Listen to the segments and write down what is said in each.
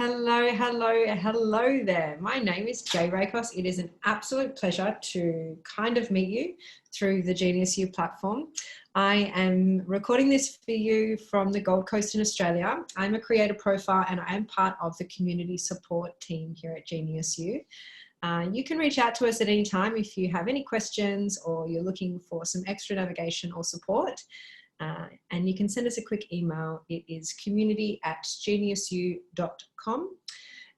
Hello there. My name is Jaye Raykos. It is an absolute pleasure to kind of meet you through the GeniusU platform. I am recording this for you from the Gold Coast in Australia. I'm a creator profile and I am part of the community support team here at GeniusU. You can reach out to us at any time if you have any questions or you're looking for some extra navigation or support. And you can send us a quick email. It is community@geniusu.com.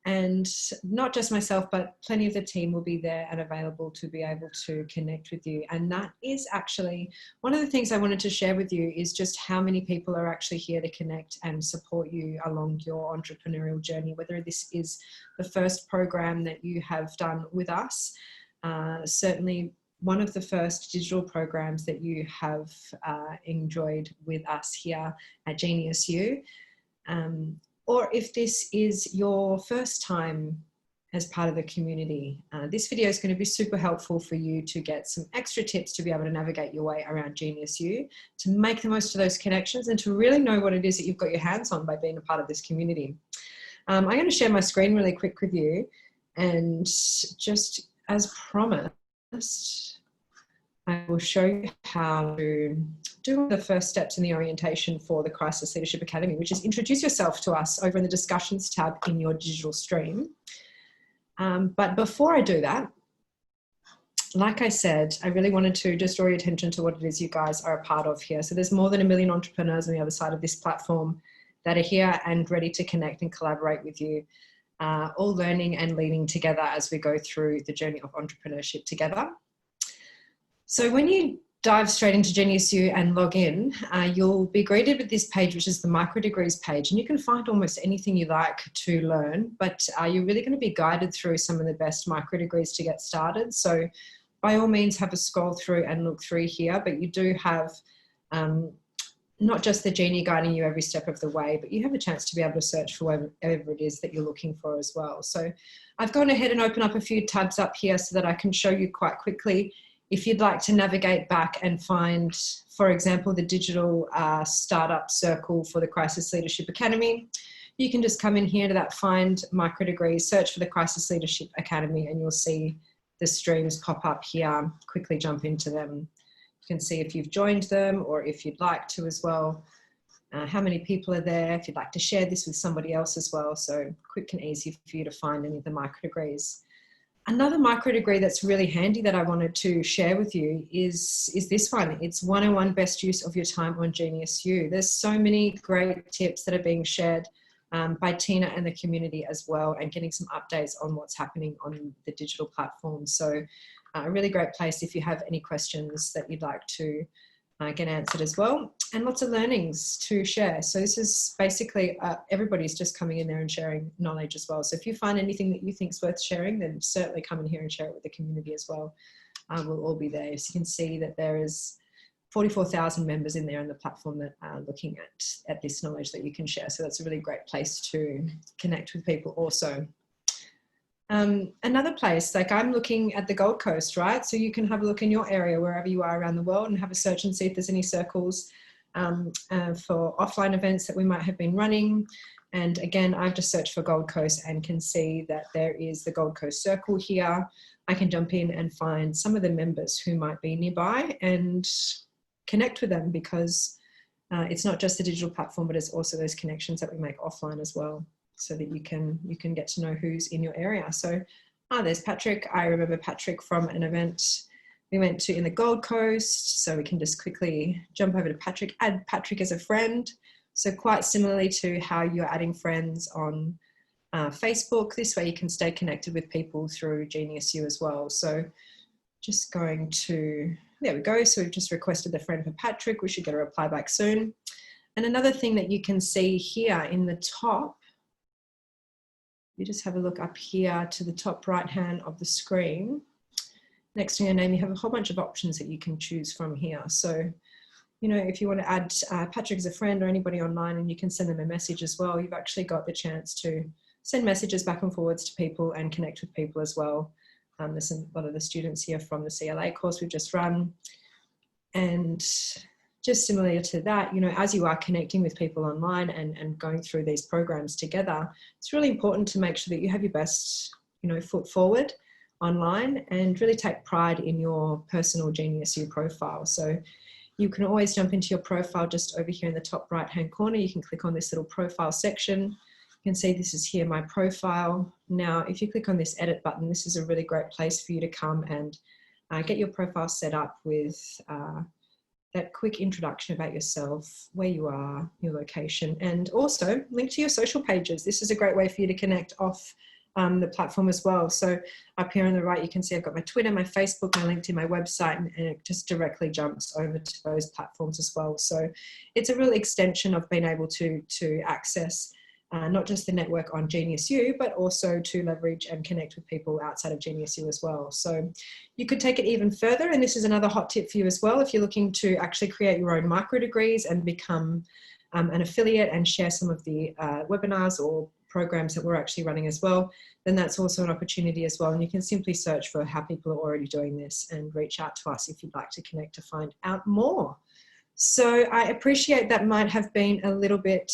And not just myself, but plenty of the team will be there and available to be able to connect with you. And that is actually one of the things I wanted to share with you, is just how many people are actually here to connect and support you along your entrepreneurial journey, whether this is the first program that you have done with us, certainly one of the first digital programs that you have enjoyed with us here at GeniusU, or if this is your first time as part of the community. This video is going to be super helpful for you to get some extra tips to be able to navigate your way around GeniusU, to make the most of those connections and to really know what it is that you've got your hands on by being a part of this community. I'm going to share my screen really quick with you, and just as promised, I will show you how to do the first steps in the orientation for the Crisis Leadership Academy, which is introduce yourself to us over in the discussions tab in your digital stream. But before I do that, like I said, I really wanted to just draw your attention to what it is you guys are a part of here. So there's more than 1 million entrepreneurs on the other side of this platform that are here and ready to connect and collaborate with you, all learning and leading together as we go through the journey of entrepreneurship together. So when you dive straight into GeniusU and log in, you'll be greeted with this page, which is the Microdegrees page, and you can find almost anything you like to learn, but you're really going to be guided through some of the best microdegrees to get started. So by all means, have a scroll through and look through here, but you do have not just the Genie guiding you every step of the way, but you have a chance to be able to search for whatever it is that you're looking for as well. So I've gone ahead and opened up a few tabs up here so that I can show you quite quickly. If you'd like to navigate back and find, for example, the digital startup circle for the Crisis Leadership Academy, you can just come in here to that Find Microdegrees, search for the Crisis Leadership Academy, and you'll see the streams pop up here. Quickly jump into them. You can see if you've joined them or if you'd like to as well, how many people are there, if you'd like to share this with somebody else as well. So quick and easy for you to find any of the microdegrees. Another microdegree that's really handy that I wanted to share with you is this one. It's 101 Best Use of Your Time on GeniusU. There's so many great tips that are being shared by Tina and the community as well, and getting some updates on what's happening on the digital platform. So a really great place if you have any questions that you'd like to get answered as well, and lots of learnings to share. So this is basically everybody's just coming in there and sharing knowledge as well. So if you find anything that you think is worth sharing, then certainly come in here and share it with the community as well. We'll all be there. So you can see that there is 44,000 members in there on the platform that are looking at this knowledge that you can share. So that's a really great place to connect with people also. Another place, like I'm looking at the Gold Coast, right? So you can have a look in your area, wherever you are around the world, and have a search and see if there's any circles for offline events that we might have been running. And again, I've just searched for Gold Coast and can see that there is the Gold Coast Circle here. I can jump in and find some of the members who might be nearby and connect with them, because it's not just the digital platform, but it's also those connections that we make offline as well, so that you can get to know who's in your area. So there's Patrick. I remember Patrick from an event we went to in the Gold Coast. So we can just quickly jump over to Patrick, add Patrick as a friend. So quite similarly to how you're adding friends on Facebook, this way you can stay connected with people through GeniusU as well. So just going to, there we go. So we've just requested the friend for Patrick. We should get a reply back soon. And another thing that you can see here in the top, you just have a look up here to the top right hand of the screen. Next to your name, you have a whole bunch of options that you can choose from here. So, you know, if you want to add Patrick as a friend or anybody online, and you can send them a message as well, you've actually got the chance to send messages back and forwards to people and connect with people as well. There's a lot of the students here from the CLA course we've just run. And just similar to that, you know, as you are connecting with people online and going through these programs together, it's really important to make sure that you have your best, you know, foot forward online and really take pride in your personal GeniusU profile. So you can always jump into your profile just over here in the top right hand corner. You can click on this little profile section. You can see this is here, my profile. Now, if you click on this edit button, this is a really great place for you to come and get your profile set up with that quick introduction about yourself, where you are, your location, and also link to your social pages. This is a great way for you to connect off the platform as well. So up here on the right, you can see I've got my Twitter, my Facebook, my LinkedIn, my website, and it just directly jumps over to those platforms as well. So it's a real extension of being able to access not just the network on GeniusU, but also to leverage and connect with people outside of GeniusU as well. So you could take it even further, and this is another hot tip for you as well. If you're looking to actually create your own microdegrees and become an affiliate and share some of the webinars or programs that we're actually running as well, then that's also an opportunity as well. And you can simply search for how people are already doing this and reach out to us if you'd like to connect to find out more. So I appreciate that might have been a little bit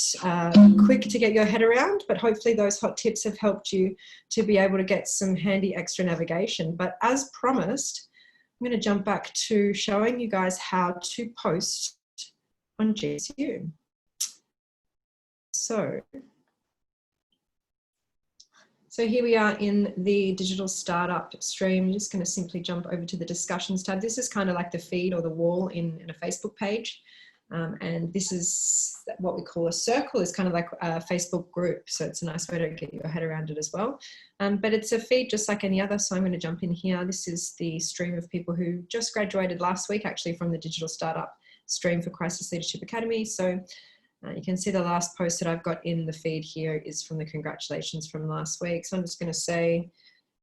quick to get your head around, but hopefully those hot tips have helped you to be able to get some handy extra navigation. But as promised, I'm going to jump back to showing you guys how to post on GeniusU. So here we are in the digital startup stream. I'm just going to simply jump over to the discussions tab. This is kind of like the feed or the wall in a Facebook page. And this is what we call a circle. It's kind of like a Facebook group. So it's a nice way to get your head around it as well. But it's a feed just like any other. So I'm going to jump in here. This is the stream of people who just graduated last week, actually, from the digital startup stream for Crisis Leadership Academy. So you can see the last post that I've got in the feed here is from the congratulations from last week. So I'm just going to say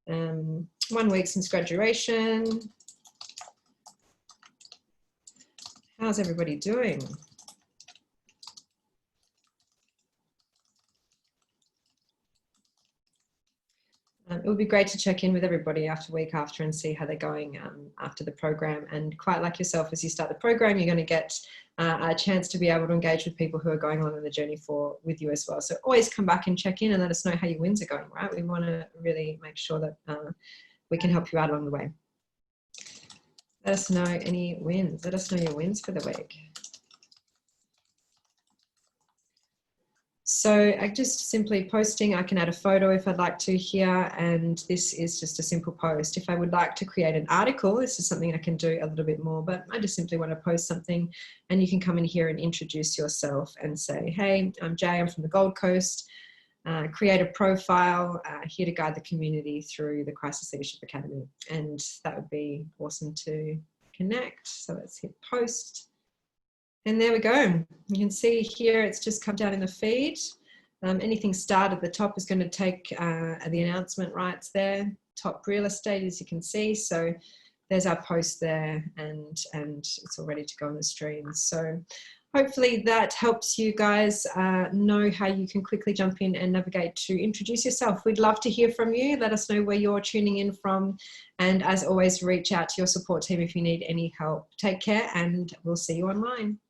1 week since graduation. How's everybody doing? It would be great to check in with everybody week after and see how they're going after the program. And quite like yourself, as you start the program, you're going to get a chance to be able to engage with people who are going along on the journey with you as well. So always come back and check in and let us know how your wins are going, right? We want to really make sure that we can help you out along the way. Let us know any wins. Let us know your wins for the week. So I just simply posting, I can add a photo if I'd like to here, and this is just a simple post. If I would like to create an article, this is something I can do a little bit more, but I just simply want to post something, and you can come in here and introduce yourself and say, hey, I'm Jaye, I'm from the Gold Coast, create a profile, here to guide the community through the Crisis Leadership Academy. And that would be awesome to connect. So let's hit post. And there we go. You can see here it's just come down in the feed. Anything starred at the top is going to take the announcement rights there. Top real estate, as you can see. So there's our post there, and it's all ready to go on the stream. So hopefully that helps you guys know how you can quickly jump in and navigate to introduce yourself. We'd love to hear from you. Let us know where you're tuning in from. And as always, reach out to your support team if you need any help. Take care, and we'll see you online.